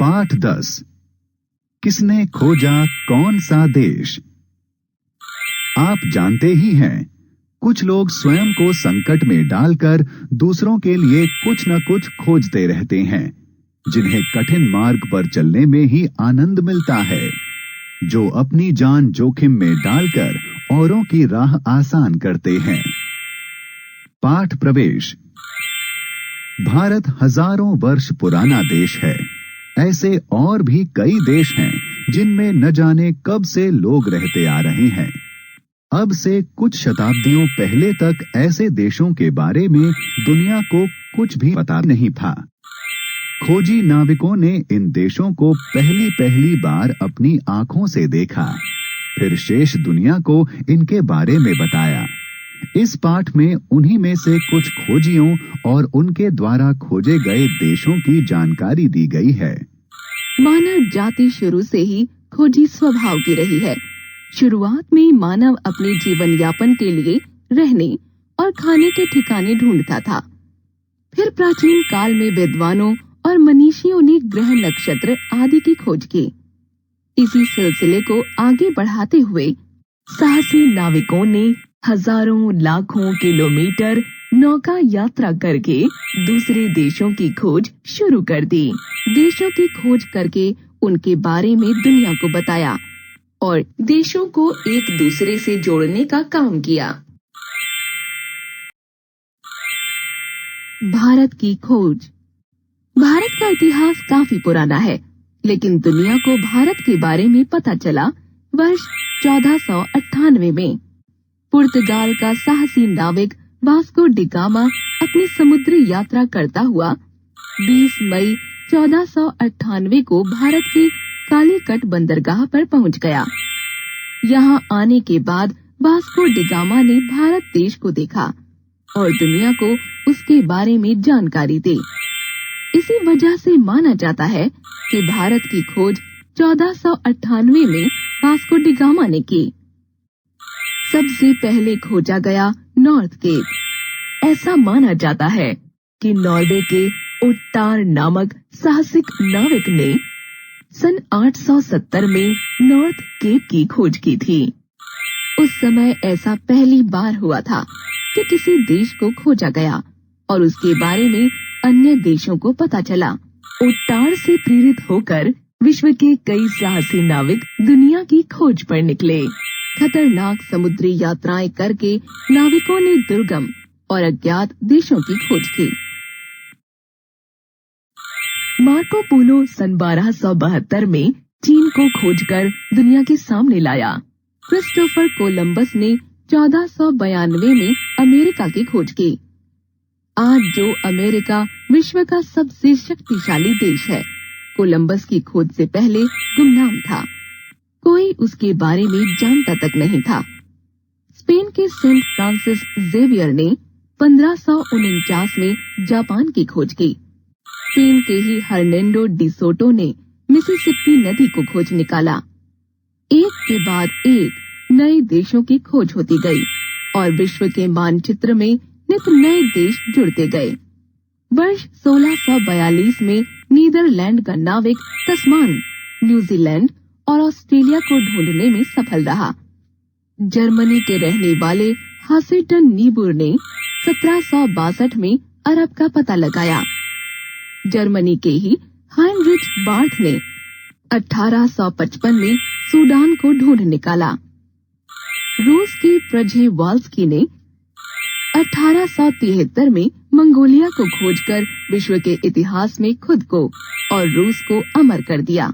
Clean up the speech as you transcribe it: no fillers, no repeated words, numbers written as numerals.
पाठ 10। किसने खोजा कौन सा देश? आप जानते ही हैं, कुछ लोग स्वयं को संकट में डालकर दूसरों के लिए कुछ न कुछ खोजते रहते हैं, जिन्हें कठिन मार्ग पर चलने में ही आनंद मिलता है, जो अपनी जान जोखिम में डालकर औरों की राह आसान करते हैं। पाठ प्रवेश। भारत हजारों वर्ष पुराना देश है। ऐसे और भी कई देश हैं जिनमें न जाने कब से लोग रहते आ रहे हैं। अब से कुछ शताब्दियों पहले तक ऐसे देशों के बारे में दुनिया को कुछ भी पता नहीं था। खोजी नाविकों ने इन देशों को पहली बार अपनी आंखों से देखा, फिर शेष दुनिया को इनके बारे में बताया। इस पाठ में उन्हीं में से कुछ खोजियों और उनके द्वारा खोजे गए देशों की जानकारी दी गई है। मानव जाति शुरू से ही खोजी स्वभाव की रही है। शुरुआत में मानव अपने जीवन यापन के लिए रहने और खाने के ठिकाने ढूंढता था। फिर प्राचीन काल में विद्वानों और मनीषियों ने ग्रह, नक्षत्र आदि की खोज की। इसी सिलसिले को आगे बढ़ाते हुए साहसी नाविकों ने हजारों लाखों किलोमीटर नौका यात्रा करके दूसरे देशों की खोज शुरू कर दी। देशों की खोज करके उनके बारे में दुनिया को बताया और देशों को एक दूसरे से जोड़ने का काम किया। भारत की खोज। भारत का इतिहास काफी पुराना है, लेकिन दुनिया को भारत के बारे में पता चला वर्ष 1498 में। पुर्तगाल का साहसी नाविक वास्को डी गामा अपनी समुद्री यात्रा करता हुआ 20 मई 1498 को भारत के कालीकट बंदरगाह पर पहुंच गया। यहाँ आने के बाद वास्को डी गामा ने भारत देश को देखा और दुनिया को उसके बारे में जानकारी दी। इसी वजह से माना जाता है कि भारत की खोज 1498 में वास्को डी गामा ने की। सबसे पहले खोजा गया नॉर्थ केप। ऐसा माना जाता है कि नॉर्वे के उत्तार नामक साहसिक नाविक ने सन 870 में नॉर्थ केप की खोज की थी। उस समय ऐसा पहली बार हुआ था कि किसी देश को खोजा गया और उसके बारे में अन्य देशों को पता चला। उत्तार से प्रेरित होकर विश्व के कई साहसी नाविक दुनिया की खोज पर निकले। खतरनाक समुद्री यात्राएं करके नाविकों ने दुर्गम और अज्ञात देशों की खोज की। मार्को पोलो सन 1272 में चीन को खोजकर दुनिया के सामने लाया। क्रिस्टोफर कोलंबस ने 1492 में अमेरिका की खोज की। आज जो अमेरिका विश्व का सबसे शक्तिशाली देश है, कोलंबस की खोज से पहले गुमनाम था। कोई उसके बारे में जानता तक नहीं था। स्पेन के सेंट फ्रांसिस जेवियर ने 1549 में जापान की खोज की। स्पेन के ही हर्नेंडो डी सोटो ने मिसिसिपी नदी को खोज निकाला। एक के बाद एक नए देशों की खोज होती गई और विश्व के मानचित्र में नित नए देश जुड़ते गए। वर्ष 1642 में नीदरलैंड का नाविक तस्मान न्यूजीलैंड और ऑस्ट्रेलिया को ढूंढने में सफल रहा। जर्मनी के रहने वाले हासेटन नीबुर ने 1762 में अरब का पता लगाया। जर्मनी के ही हाइनरिच बार्थ ने 1855 में सूडान को ढूंढ निकाला। रूस की प्रेजेवाल्स्की ने 1873 में मंगोलिया को खोजकर विश्व के इतिहास में खुद को और रूस को अमर कर दिया।